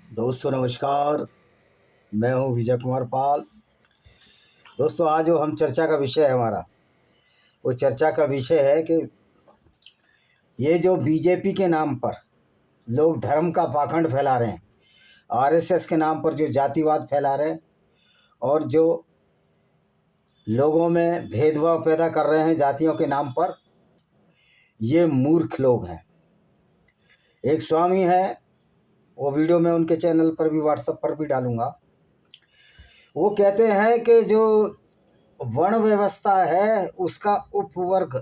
दोस्तों नमस्कार। मैं हूं विजय कुमार पाल। दोस्तों आज जो हम चर्चा का विषय है हमारा, वो चर्चा का विषय है कि ये जो बीजेपी के नाम पर लोग धर्म का पाखंड फैला रहे हैं, आरएसएस के नाम पर जो जातिवाद फैला रहे हैं और जो लोगों में भेदभाव पैदा कर रहे हैं जातियों के नाम पर, ये मूर्ख लोग हैं। एक स्वामी है, वो वीडियो मैं उनके चैनल पर भी व्हाट्सएप पर भी डालूंगा। वो कहते हैं कि जो वर्ण व्यवस्था है उसका उपवर्ग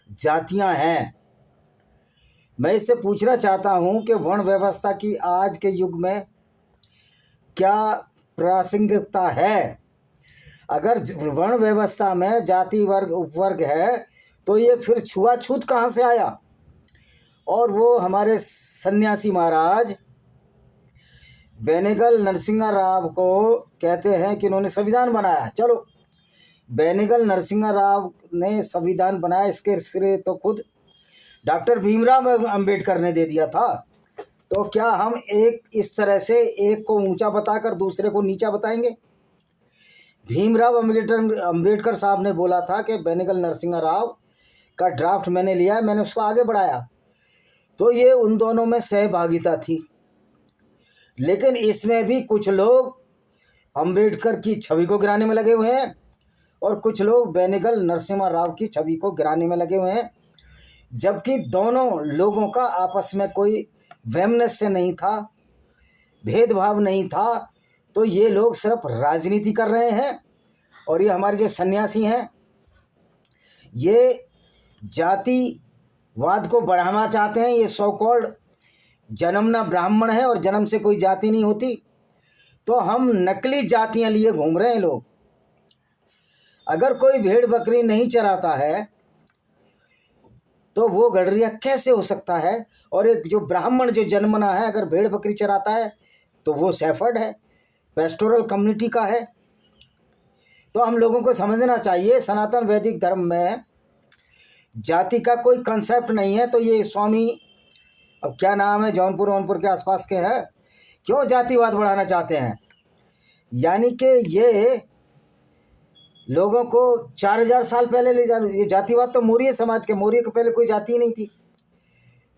जातियां हैं। मैं इससे पूछना चाहता हूं कि वर्ण व्यवस्था की आज के युग में क्या प्रासंगिकता है? अगर वर्ण व्यवस्था में जाति वर्ग उपवर्ग है तो ये फिर छुआछूत कहाँ से आया? और वो हमारे सन्यासी महाराज बेनेगल नरसिंहा राव को कहते हैं कि इन्होंने संविधान बनाया। चलो, बेनेगल नरसिंहा राव ने संविधान बनाया, इसके श्रेय तो खुद डॉक्टर भीमराव अंबेडकर ने दे दिया था। तो क्या हम एक इस तरह से एक को ऊंचा बताकर दूसरे को नीचा बताएंगे? भीमराव अंबेडकर साहब ने बोला था कि बेनेगल नरसिंहा राव का ड्राफ्ट मैंने लिया है, मैंने उसको आगे बढ़ाया। तो ये उन दोनों में सहभागिता थी। लेकिन इसमें भी कुछ लोग अंबेडकर की छवि को गिराने में लगे हुए हैं और कुछ लोग बेनेगल नरसिम्हा राव की छवि को गिराने में लगे हुए हैं, जबकि दोनों लोगों का आपस में कोई वैमनस्य नहीं था, भेदभाव नहीं था। तो ये लोग सिर्फ राजनीति कर रहे हैं। और ये हमारे जो सन्यासी हैं, ये जातिवाद को बढ़ाना चाहते हैं। ये सो कॉल्ड जन्मना ब्राह्मण है और जन्म से कोई जाति नहीं होती। तो हम नकली जातियां लिए घूम रहे हैं लोग। अगर कोई भेड़ बकरी नहीं चराता है तो वो गडरिया कैसे हो सकता है? और एक जो ब्राह्मण जो जन्मना है, अगर भेड़ बकरी चराता है तो वो शेफर्ड है, पेस्टोरल कम्युनिटी का है। तो हम लोगों को समझना चाहिए, सनातन वैदिक धर्म में जाति का कोई कंसेप्ट नहीं है। तो ये स्वामी, अब क्या नाम है, जौनपुर के आसपास के हैं, क्यों जातिवाद बढ़ाना चाहते हैं? यानी कि ये लोगों को 4000 साल पहले ले जाना। ये जातिवाद तो मौर्य समाज के, मौर्य के पहले कोई जाति नहीं थी।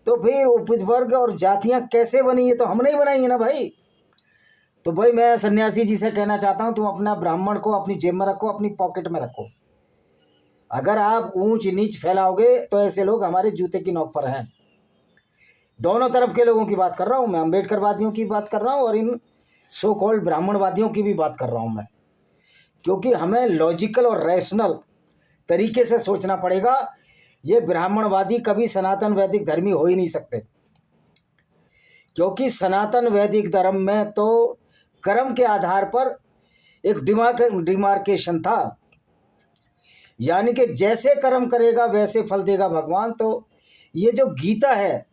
तो फिर उपवर्ग और जातियां कैसे बनी? ये तो हम नहीं बनाएंगे ना भाई। तो भाई मैं सन्यासी जी से कहना चाहता हूं, तुम अपना ब्राह्मण को अपनी जेब में रखो, अपनी पॉकेट में रखो। अगर आप ऊंच नीच फैलाओगे तो ऐसे लोग हमारे जूते की नोक पर हैं। दोनों तरफ के लोगों की बात कर रहा हूं मैं, अम्बेडकरवादियों की बात कर रहा हूं और इन सो कॉल्ड ब्राह्मणवादियों की भी बात कर रहा हूं मैं। क्योंकि हमें लॉजिकल और रैशनल तरीके से सोचना पड़ेगा। ये ब्राह्मणवादी कभी सनातन वैदिक धर्मी हो ही नहीं सकते, क्योंकि सनातन वैदिक धर्म में तो कर्म के आधार पर एक डिमार्केशन था। यानी कि जैसे कर्म करेगा वैसे फल देगा भगवान। तो ये जो गीता है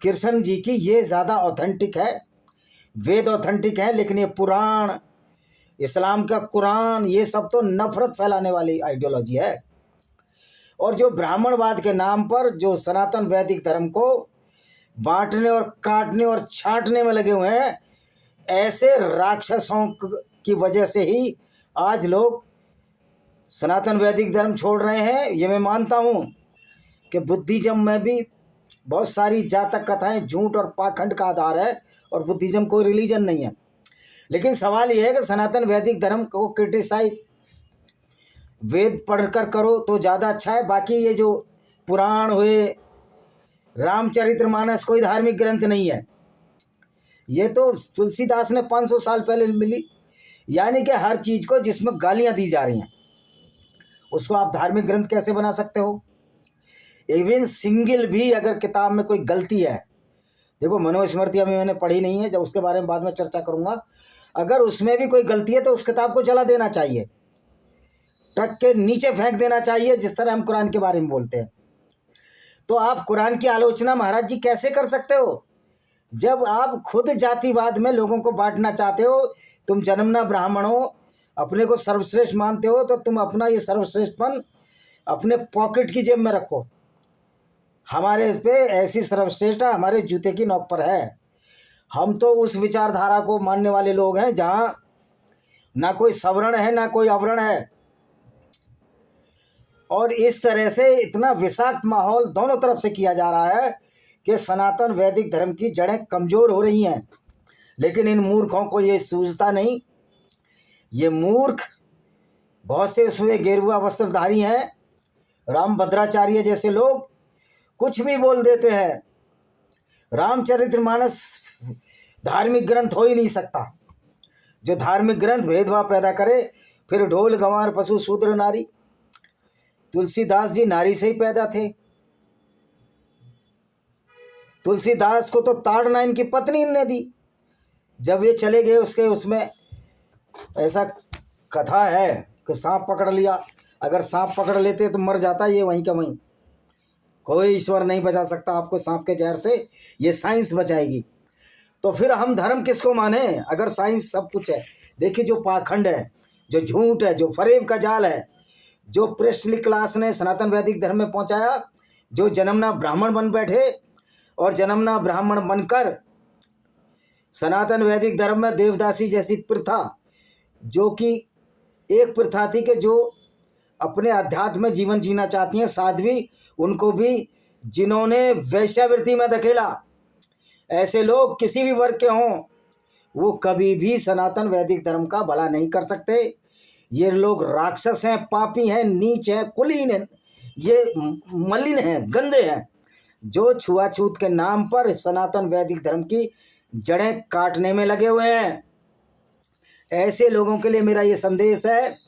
कृष्ण जी की, ये ज़्यादा ऑथेंटिक है, वेद ऑथेंटिक है। लेकिन ये पुराण, इस्लाम का कुरान, ये सब तो नफरत फैलाने वाली आइडियोलॉजी है। और जो ब्राह्मणवाद के नाम पर जो सनातन वैदिक धर्म को बांटने और काटने और छांटने में लगे हुए हैं, ऐसे राक्षसों की वजह से ही आज लोग सनातन वैदिक धर्म छोड़ रहे हैं। ये मैं मानता हूँ कि बुद्धिज्म में भी बहुत सारी जातक कथाएं झूठ और पाखंड का आधार है, और बुद्धिज्म कोई रिलीजन नहीं है। लेकिन सवाल यह है कि सनातन वैदिक धर्म को क्रिटिसाइज वेद पढ़कर करो तो ज़्यादा अच्छा है। बाकी ये जो पुराण हुए, रामचरितमानस कोई धार्मिक ग्रंथ नहीं है। ये तो तुलसीदास ने 500 साल पहले मिली। यानी कि हर चीज़ को जिसमें गालियाँ दी जा रही हैं उसको आप धार्मिक ग्रंथ कैसे बना सकते हो? इवन सिंगल भी अगर किताब में कोई गलती है, देखो मनुस्मृति अभी मैंने पढ़ी नहीं है, जब उसके बारे में बाद में चर्चा करूंगा। अगर उसमें भी कोई गलती है तो उस किताब को जला देना चाहिए, ट्रक के नीचे फेंक देना चाहिए, जिस तरह हम कुरान के बारे में बोलते हैं। तो आप कुरान की आलोचना महाराज जी कैसे कर सकते हो जब आप खुद जातिवाद में लोगों को बांटना चाहते हो? तुम जन्मना ब्राह्मण हो, अपने को सर्वश्रेष्ठ मानते हो, तो तुम अपना ये सर्वश्रेष्ठपन अपने पॉकेट की जेब में रखो। हमारे पे ऐसी सर्वश्रेष्ठता हमारे जूते की नोक पर है। हम तो उस विचारधारा को मानने वाले लोग हैं जहाँ ना कोई सवर्ण है ना कोई अवर्ण है, और इस तरह से इतना विषाक्त माहौल दोनों तरफ से किया जा रहा है कि सनातन वैदिक धर्म की जड़ें कमज़ोर हो रही हैं। लेकिन इन मूर्खों को ये सूझता नहीं। ये मूर्ख बहुत से उसमें गेरुआ वस्त्रधारी हैं, रामभद्राचार्य जैसे लोग कुछ भी बोल देते हैं। रामचरितमानस धार्मिक ग्रंथ हो ही नहीं सकता। जो धार्मिक ग्रंथ भेदभाव पैदा करे, फिर ढोल गंवार पशु शूद्र नारी। तुलसीदास जी नारी से ही पैदा थे। तुलसीदास को तो ताड़ना इनकी पत्नी ने दी। जब ये चले गए उसमें ऐसा कथा है कि सांप पकड़ लिया। अगर सांप पकड़ लेते तो मर जाता ये वहीं का वहीं। कोई ईश्वर नहीं बचा सकता आपको सांप के जहर से, ये साइंस बचाएगी। तो फिर हम धर्म किसको माने अगर साइंस सब कुछ है? देखिए, जो पाखंड है, जो झूठ है, जो फरेब का जाल है, जो प्रेस्टली क्लास ने सनातन वैदिक धर्म में पहुंचाया, जो जन्मना ब्राह्मण बन बैठे और जन्मना ब्राह्मण बनकर सनातन वैदिक धर्म में देवदासी जैसी प्रथा, जो कि एक प्रथा थी कि जो अपने अध्यात्म में जीवन जीना चाहती हैं साध्वी, उनको भी जिन्होंने वैश्यावृत्ति में धकेला, ऐसे लोग किसी भी वर्ग के हों, वो कभी भी सनातन वैदिक धर्म का भला नहीं कर सकते। ये लोग राक्षस हैं, पापी हैं, नीच हैं, कुलीन हैं, ये मलिन हैं, गंदे हैं, जो छुआछूत के नाम पर सनातन वैदिक धर्म की जड़ें काटने में लगे हुए हैं। ऐसे लोगों के लिए मेरा ये संदेश है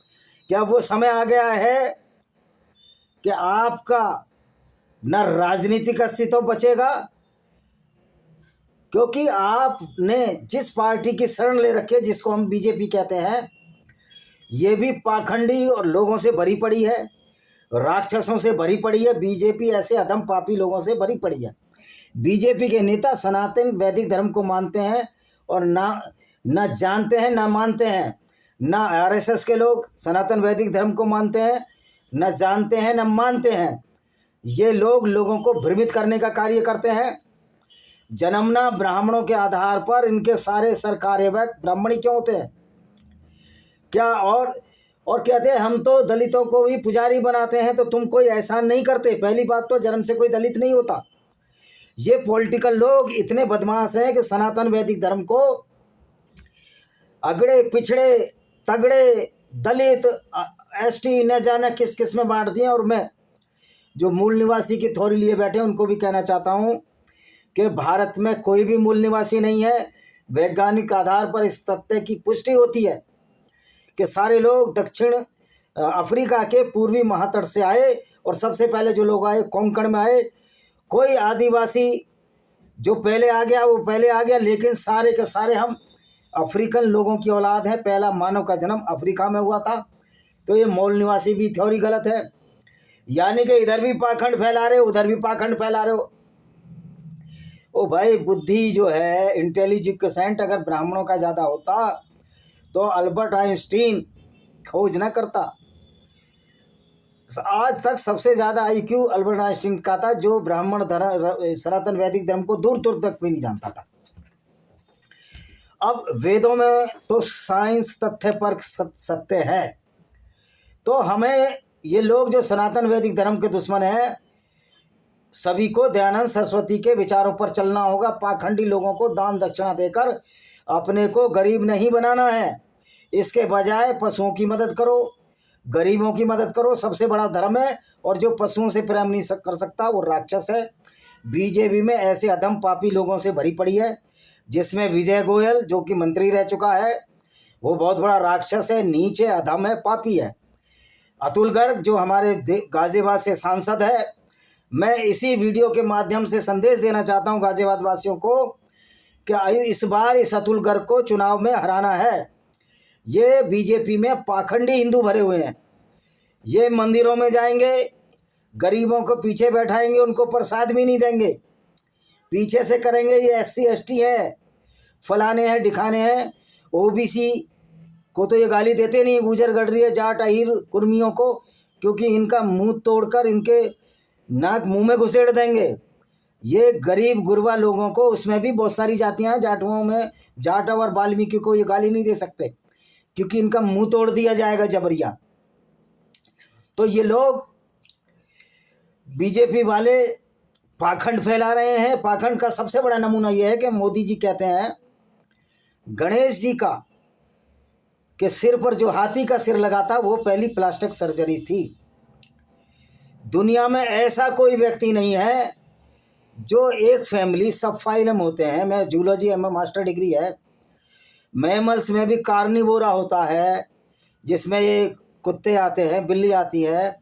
कि अब वो समय आ गया है कि आपका न राजनीतिक अस्तित्व बचेगा, क्योंकि आपने जिस पार्टी की शरण ले रखी है, जिसको हम बीजेपी कहते हैं, ये भी पाखंडी और लोगों से भरी पड़ी है, राक्षसों से भरी पड़ी है। बीजेपी ऐसे अधम पापी लोगों से भरी पड़ी है। बीजेपी के नेता सनातन वैदिक धर्म को मानते हैं और ना जानते हैं ना मानते हैं। ना आरएसएस के लोग सनातन वैदिक धर्म को मानते हैं, न जानते हैं न मानते हैं। ये लोग लोगों को भ्रमित करने का कार्य करते हैं। जन्मना ब्राह्मणों के आधार पर इनके सारे सरकारी व्यक्ति ब्राह्मणी क्यों होते हैं क्या? और कहते हैं हम तो दलितों को भी पुजारी बनाते हैं, तो तुम कोई एहसान नहीं करते। पहली बात तो जन्म से कोई दलित नहीं होता। ये पॉलिटिकल लोग इतने बदमाश हैं कि सनातन वैदिक धर्म को अगड़े पिछड़े तगड़े दलित एसटी न जाने किस किस में बांट दिए। और मैं जो मूल निवासी की थोड़ी लिए बैठे हैं उनको भी कहना चाहता हूँ कि भारत में कोई भी मूल निवासी नहीं है। वैज्ञानिक आधार पर इस तथ्य की पुष्टि होती है कि सारे लोग दक्षिण अफ्रीका के पूर्वी महातट से आए, और सबसे पहले जो लोग आए कोंकण में आए। कोई आदिवासी जो पहले आ गया वो पहले आ गया, लेकिन सारे के सारे हम अफ्रीकन लोगों की औलाद है। पहला मानव का जन्म अफ्रीका में हुआ था। तो ये मूल निवासी भी थ्योरी गलत है। यानी कि इधर भी पाखंड फैला रहे हो, उधर भी पाखंड फैला रहे हो। ओ भाई, बुद्धि जो है, इंटेलिजेंट अगर ब्राह्मणों का ज़्यादा होता तो अल्बर्ट आइंस्टीन खोज ना करता। आज तक सबसे ज़्यादा आईक्यू अल्बर्ट आइंस्टीन का था, जो ब्राह्मण सनातन वैदिक धर्म को दूर दूर तक भी नहीं जानता था। अब वेदों में तो साइंस तथ्य पर सत्य है। तो हमें ये लोग जो सनातन वैदिक धर्म के दुश्मन हैं, सभी को दयानंद सरस्वती के विचारों पर चलना होगा। पाखंडी लोगों को दान दक्षिणा देकर अपने को गरीब नहीं बनाना है। इसके बजाय पशुओं की मदद करो, गरीबों की मदद करो। सबसे बड़ा धर्म है, और जो पशुओं से प्रेम नहीं कर सकता वो राक्षस है। बीजेपी में ऐसे अधम पापी लोगों से भरी पड़ी है, जिसमें विजय गोयल जो कि मंत्री रह चुका है, वो बहुत बड़ा राक्षस है, नीच है, अधम है, पापी है। अतुल गर्ग जो हमारे गाजियाबाद से सांसद है, मैं इसी वीडियो के माध्यम से संदेश देना चाहता हूं गाजियाबाद वासियों को कि इस बार इस अतुल गर्ग को चुनाव में हराना है। ये बीजेपी में पाखंडी हिंदू भरे हुए हैं। ये मंदिरों में जाएंगे, गरीबों को पीछे बैठाएंगे, उनको प्रसाद भी नहीं देंगे, पीछे से करेंगे ये SC ST है, फलाने हैं, दिखाने हैं। OBC को तो ये गाली देते नहीं, गुजर गडरिया जाट अहीर कुर्मियों को, क्योंकि इनका मुंह तोड़कर इनके नाक मुंह में घुसेड़ देंगे। ये गरीब गुरबा लोगों को, उसमें भी बहुत सारी जातियां हैं, जाटों में जाट और वाल्मीकि को ये गाली नहीं दे सकते क्योंकि इनका मुंह तोड़ दिया जाएगा जबरिया। तो ये लोग बीजेपी वाले पाखंड फैला रहे हैं। पाखंड का सबसे बड़ा नमूना यह है कि मोदी जी कहते हैं गणेश जी का के सिर पर जो हाथी का सिर लगा था वो पहली प्लास्टिक सर्जरी थी। दुनिया में ऐसा कोई व्यक्ति नहीं है जो एक फैमिली, सब फाइलम होते हैं, मैं जूलॉजी में मास्टर डिग्री है, मैमल्स में भी कार्निवोरा होता है जिसमें ये कुत्ते आते हैं, बिल्ली आती है,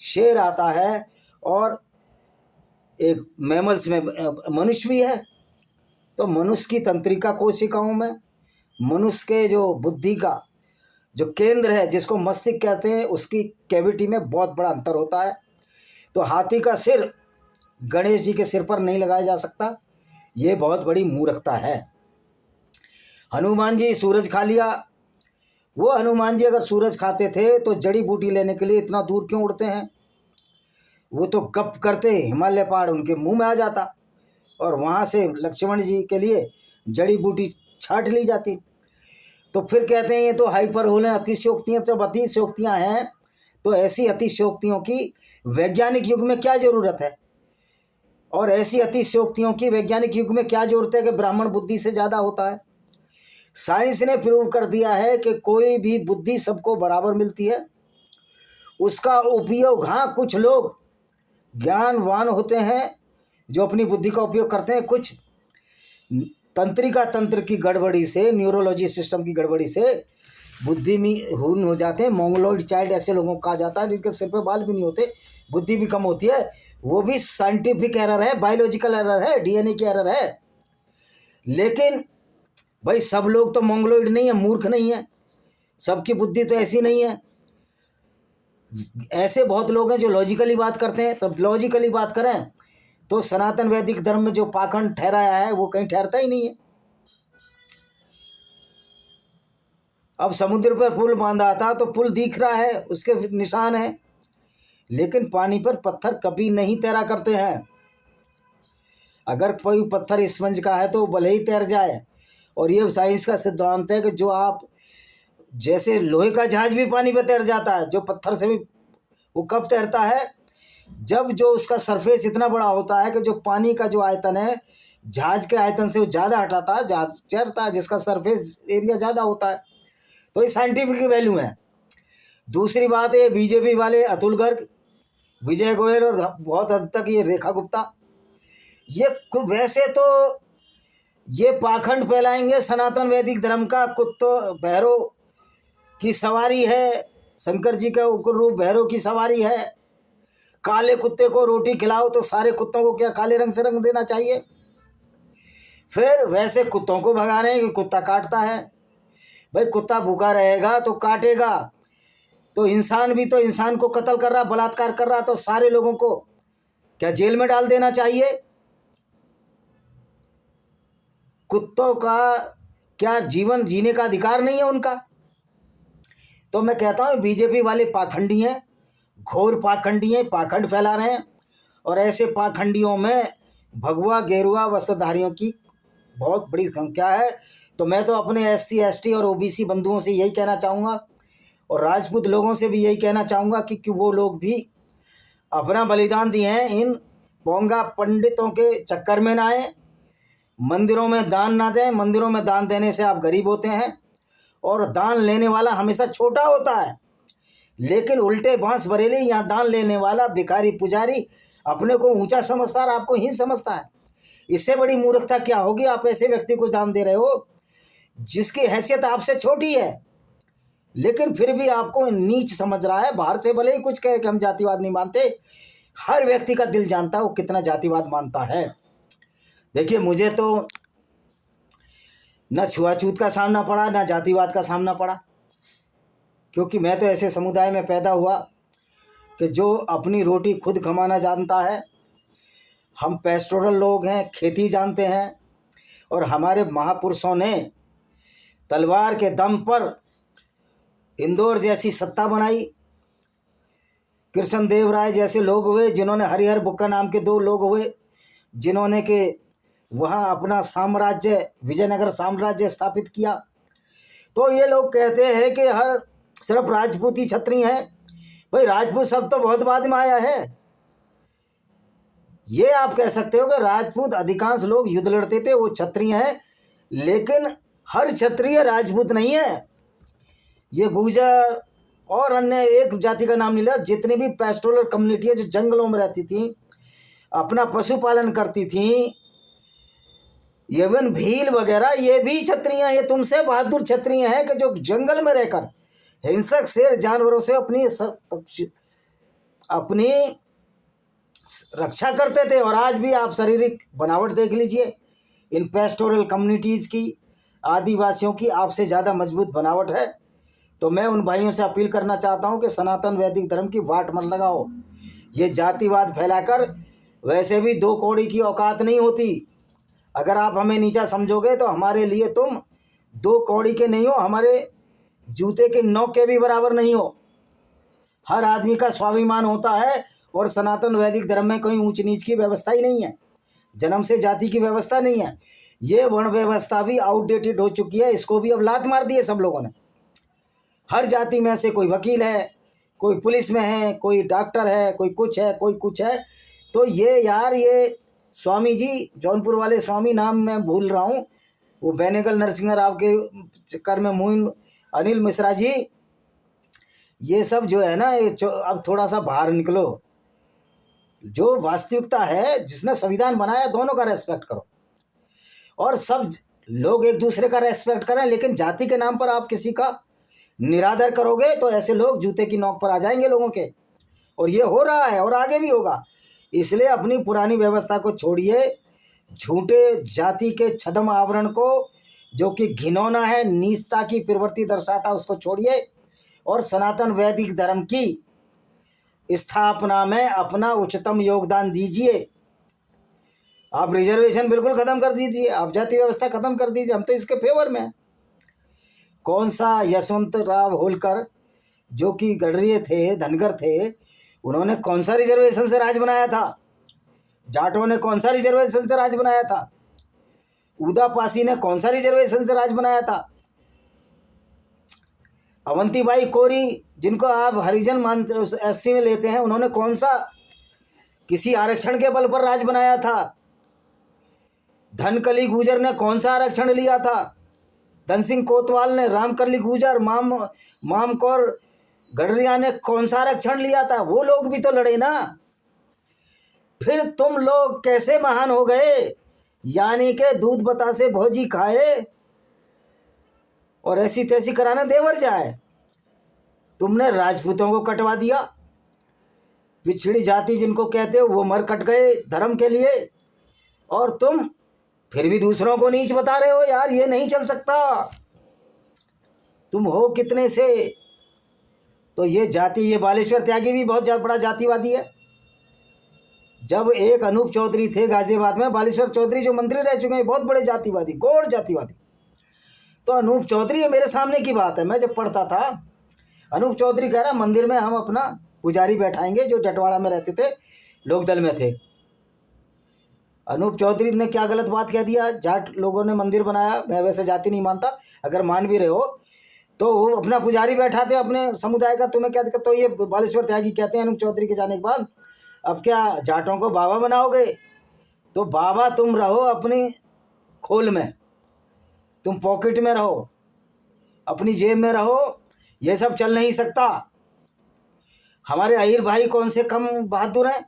शेर आता है, और एक मैमल्स में मनुष्य भी है। तो मनुष्य की तंत्रिका कोशिकाओं में, मनुष्य के जो बुद्धि का जो केंद्र है जिसको मस्तिष्क कहते हैं, उसकी कैविटी में बहुत बड़ा अंतर होता है। तो हाथी का सिर गणेश जी के सिर पर नहीं लगाया जा सकता, ये बहुत बड़ी मूर्खता है। हनुमान जी सूरज खा लिया, वो हनुमान जी अगर सूरज खाते थे तो जड़ी बूटी लेने के लिए इतना दूर क्यों उड़ते हैं? वो तो गप करते हिमालय पहाड़ उनके मुंह में आ जाता और वहाँ से लक्ष्मण जी के लिए जड़ी बूटी छाट ली जाती। तो फिर कहते हैं ये तो हाइपर होने अतिशयोक्तियाँ। जब अतिशयोक्तियाँ हैं तो ऐसी अतिशयोक्तियों की वैज्ञानिक युग में क्या ज़रूरत है? और ऐसी अतिशयोक्तियों की वैज्ञानिक युग में क्या ज़रूरत है कि ब्राह्मण बुद्धि से ज़्यादा होता है? साइंस ने प्रूव कर दिया है कि कोई भी बुद्धि सबको बराबर मिलती है। उसका उपयोग, हाँ कुछ लोग ज्ञानवान होते हैं जो अपनी बुद्धि का उपयोग करते हैं, कुछ तंत्रिका तंत्र की गड़बड़ी से, न्यूरोलॉजी सिस्टम की गड़बड़ी से बुद्धि में हून हो जाते हैं। मोंगलोइड चाइल्ड ऐसे लोगों को कहा जाता है जिनके सिर पे बाल भी नहीं होते, बुद्धि भी कम होती है। वो भी साइंटिफिक एरर है, बायोलॉजिकल एरर है, डीएनए की एरर है। लेकिन भाई सब लोग तो मोंगलोइड नहीं है, मूर्ख नहीं है, सबकी बुद्धि तो ऐसी नहीं है। ऐसे बहुत लोग हैं जो लॉजिकली बात करते हैं। तब लॉजिकली बात करें तो सनातन वैदिक धर्म में जो पाखंड ठहराया है वो कहीं ठहरता ही नहीं है। अब समुद्र पर पुल बांधा था तो पुल दिख रहा है, उसके निशान है, लेकिन पानी पर पत्थर कभी नहीं तैरा करते हैं। अगर कोई पत्थर स्पंज का है तो भले ही तैर जाए। और ये साइंस का सिद्धांत है कि जो आप, जैसे लोहे का जहाज भी पानी पर तैर जाता है, जो पत्थर से भी, वो कब तैरता है? जब जो उसका सरफेस इतना बड़ा होता है कि जो पानी का जो आयतन है जहाज के आयतन से वो ज़्यादा हटाता है, जहाज तैरता है जिसका सरफेस एरिया ज़्यादा होता है। तो ये साइंटिफिक वैल्यू है। दूसरी बात है बीजेपी वाले अतुल गर्ग, विजय गोयल और बहुत हद तक ये रेखा गुप्ता, ये वैसे तो ये पाखंड फैलाएंगे सनातन वैदिक धर्म का। कुत्तों भैरव की सवारी है, शंकर जी का रूप भैरव की सवारी है। काले कुत्ते को रोटी खिलाओ तो सारे कुत्तों को क्या काले रंग से रंग देना चाहिए? फिर वैसे कुत्तों को भगा रहे हैं कि कुत्ता काटता है। भाई कुत्ता भूखा रहेगा तो काटेगा, तो इंसान भी तो इंसान को कत्ल कर रहा, बलात्कार कर रहा, तो सारे लोगों को क्या जेल में डाल देना चाहिए? कुत्तों का क्या जीवन जीने का अधिकार नहीं है उनका? तो मैं कहता हूँ बीजेपी वाले पाखंडी हैं, घोर पाखंडी हैं, पाखंड फैला रहे हैं। और ऐसे पाखंडियों में भगवा गेरुआ वस्त्रधारियों की बहुत बड़ी संख्या है। तो मैं तो अपने SC ST और OBC बंधुओं से यही कहना चाहूँगा और राजपूत लोगों से भी यही कहना चाहूँगा कि वो लोग भी अपना बलिदान दिए हैं, इन पोंगा पंडितों के चक्कर में ना आए, मंदिरों में दान ना दें। मंदिरों में दान देने से आप गरीब होते हैं और दान लेने वाला हमेशा छोटा होता है। लेकिन उल्टे बांस बरेली यहाँ दान लेने वाला भिखारी पुजारी अपने को ऊंचा समझता है, आपको हीन समझता है। इससे बड़ी मूर्खता क्या होगी? आप ऐसे व्यक्ति को दान दे रहे हो जिसकी हैसियत आपसे छोटी है, लेकिन फिर भी आपको नीच समझ रहा है। बाहर से भले ही कुछ कहे कि हम जातिवाद नहीं मानते, हर व्यक्ति का दिल जानता है वो कितना जातिवाद मानता है। देखिए मुझे तो न छुआछूत का सामना पड़ा, न जातिवाद का सामना पड़ा, क्योंकि मैं तो ऐसे समुदाय में पैदा हुआ कि जो अपनी रोटी खुद कमाना जानता है। हम पेस्टोरल लोग हैं, खेती जानते हैं, और हमारे महापुरुषों ने तलवार के दम पर इंदौर जैसी सत्ता बनाई। कृष्णदेव राय जैसे लोग हुए जिन्होंने, हरिहर बुक्का नाम के 2 लोग हुए जिन्होंने के वहाँ अपना साम्राज्य, विजयनगर साम्राज्य स्थापित किया। तो ये लोग कहते हैं कि हर सिर्फ राजपूत ही क्षत्रिय हैं। भाई राजपूत सब तो बहुत बाद में आया है। ये आप कह सकते हो कि राजपूत अधिकांश लोग युद्ध लड़ते थे, वो क्षत्रिय हैं, लेकिन हर क्षत्रिय राजपूत नहीं है। ये गुर्जर और अन्य एक जाति का नाम नहीं लिया, जितनी भी पेस्टोरल कम्युनिटी है जो जंगलों में रहती थी, अपना पशुपालन करती थी, इवन भील वगैरह, ये भी क्षत्रिय हैं। ये तुमसे बहादुर क्षत्रिय हैं कि जो जंगल में रहकर हिंसक शेर जानवरों से अपनी रक्षा करते थे। और आज भी आप शारीरिक बनावट देख लीजिए इन पेस्टोरल कम्युनिटीज़ की, आदिवासियों की आपसे ज़्यादा मजबूत बनावट है। तो मैं उन भाइयों से अपील करना चाहता हूं कि सनातन वैदिक धर्म की वाट मत लगाओ। ये जातिवाद फैलाकर वैसे भी 2 कौड़ी की औकात नहीं होती। अगर आप हमें नीचा समझोगे तो हमारे लिए तुम 2 कौड़ी के नहीं हो, हमारे जूते के नोक के भी बराबर नहीं हो। हर आदमी का स्वाभिमान होता है और सनातन वैदिक धर्म में कोई ऊंच नीच की व्यवस्था ही नहीं है, जन्म से जाति की व्यवस्था नहीं है। ये वर्ण व्यवस्था भी आउटडेटेड हो चुकी है, इसको भी अब लात मार दी है सब लोगों ने। हर जाति में से कोई वकील है, कोई पुलिस में है, कोई डॉक्टर है, कोई कुछ है, कोई कुछ है। तो ये यार, ये स्वामी जी, जौनपुर वाले स्वामी, नाम मैं भूल रहा हूँ, वो बेनेगल नरसिंह राव के चक्कर में मोइन अनिल मिश्रा जी, ये सब जो है ना, ये अब थोड़ा सा बाहर निकलो। जो वास्तविकता है, जिसने संविधान बनाया, दोनों का रेस्पेक्ट करो और सब लोग एक दूसरे का रेस्पेक्ट करें। लेकिन जाति के नाम पर आप किसी का निरादर करोगे तो ऐसे लोग जूते की नोक पर आ जाएंगे लोगों के, और ये हो रहा है और आगे भी होगा। इसलिए अपनी पुरानी व्यवस्था को छोड़िए, झूठे जाति के छद्म आवरण को, जो कि घिनौना है, नीचता की प्रवृत्ति दर्शाता, उसको छोड़िए और सनातन वैदिक धर्म की स्थापना में अपना उच्चतम योगदान दीजिए। आप रिजर्वेशन बिल्कुल खत्म कर दीजिए, आप जाति व्यवस्था खत्म कर दीजिए, हम तो इसके फेवर में हैं। कौन सा यशवंत राव होलकर, जो कि गडरिये थे, धनगर थे, उन्होंने कौन सा रिजर्वेशन से राज बनाया था? जाटों ने कौन सा रिजर्वेशन से राज बनाया था? उदापासी ने कौन सा रिजर्वेशन से राज बनाया था? अवंतीबाई कोरी, जिनको आप हरिजन मानते, एससी में लेते हैं, उन्होंने कौन सा किसी आरक्षण के बल पर राज बनाया था? धनकली गुर्जर ने कौन सा आरक्षण लिया था? धन सिंह कोतवाल ने, रामकली गुर्जर, मामकौर गडरिया ने कौन सा आरक्षण लिया था? वो लोग भी तो लड़े ना। फिर तुम लोग कैसे महान हो गए? यानी के दूध बतासे भौजी खाए और ऐसी तैसी कराना देवर जाए। तुमने राजपूतों को कटवा दिया, पिछड़ी जाति जिनको कहते हो वो मर कट गए धर्म के लिए, और तुम फिर भी दूसरों को नीच बता रहे हो। यार ये नहीं चल सकता। तुम हो कितने से? तो ये जाति, ये बालेश्वर त्यागी भी बहुत बड़ा जातिवादी है। जब एक अनूप चौधरी थे गाजियाबाद में, बालेश्वर चौधरी जो मंत्री रह चुके हैं, बहुत बड़े जातिवादी, गौड़ जातिवादी। तो अनूप चौधरी, ये मेरे सामने की बात है, मैं जब पढ़ता था, अनूप चौधरी कह रहा मंदिर में हम अपना पुजारी बैठाएंगे, जो जटवाड़ा में रहते थे, लोकदल में थे। अनूप चौधरी ने क्या गलत बात कह दिया? जाट लोगों ने मंदिर बनाया, मैं वैसे जाति नहीं मानता, अगर मान भी रहे हो तो वो अपना पुजारी बैठाते अपने समुदाय का, तुम्हें क्या दिक्कत? तो ये बालेश्वर त्यागी कहते हैं अनूप चौधरी के जाने के बाद, अब क्या जाटों को बाबा बनाओगे? तो बाबा तुम रहो अपनी खोल में, तुम पॉकेट में रहो, अपनी जेब में रहो, ये सब चल नहीं सकता। हमारे अहिर भाई कौन से कम बहादुर हैं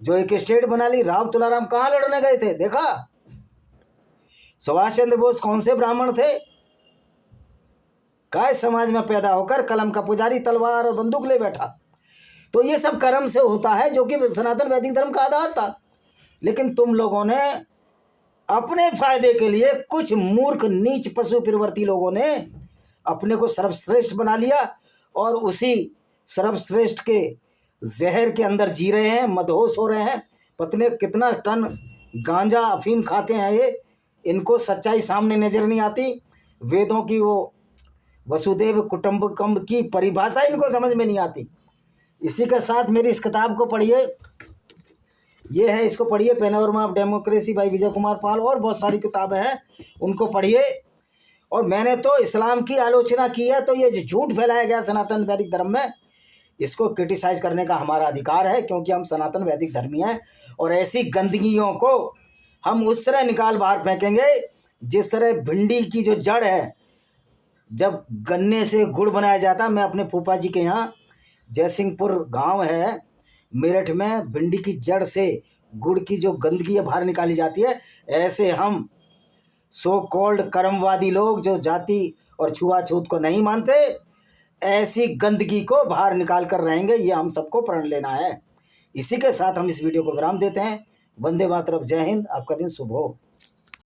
जो एक स्टेट बना ली? राव तुलाराम कहाँ लड़ने गए थे? देखा? सुभाष चंद्र बोस कौन से ब्राह्मण थे? काय समाज में पैदा होकर कलम का पुजारी तलवार और बंदूक ले बैठा। तो ये सब कर्म से होता है, जो कि सनातन वैदिक धर्म का आधार था। लेकिन तुम लोगों ने अपने फायदे के लिए, कुछ मूर्ख नीच पशु प्रवृत्ति लोगों ने अपने को सर्वश्रेष्ठ बना लिया और उसी सर्वश्रेष्ठ के जहर के अंदर जी रहे हैं, मदहोश हो रहे हैं। पत्नी कितना टन गांजा अफीम खाते हैं ये, इनको सच्चाई सामने नजर नहीं आती। वेदों की वो वसुदेव कुटुंबकम की परिभाषा इनको समझ में नहीं आती। इसी के साथ मेरी इस किताब को पढ़िए, ये है, इसको पढ़िए, पैनोरमा ऑफ डेमोक्रेसी भाई विजय कुमार पाल, और बहुत सारी किताबें हैं, उनको पढ़िए। और मैंने तो इस्लाम की आलोचना की है, तो ये जो झूठ फैलाया गया सनातन वैदिक धर्म में, इसको क्रिटिसाइज करने का हमारा अधिकार है, क्योंकि हम सनातन वैदिक धर्मी हैं। और ऐसी गंदगियों को हम उस तरह निकाल बाहर फेंकेंगे जिस तरह भिंडी की जो जड़ है, जब गन्ने से गुड़ बनाया जाता, मैं अपने फूफा जी के यहाँ जयसिंहपुर गांव है मेरठ में, भिंडी की जड़ से गुड़ की जो गंदगी है बाहर निकाली जाती है, ऐसे हम सो कॉल्ड कर्मवादी लोग जो जाति और छुआछूत को नहीं मानते, ऐसी गंदगी को बाहर निकाल कर रहेंगे। ये हम सबको प्रण लेना है। इसी के साथ हम इस वीडियो को विराम देते हैं। वंदे मातरम, जय हिंद, आपका दिन शुभ हो।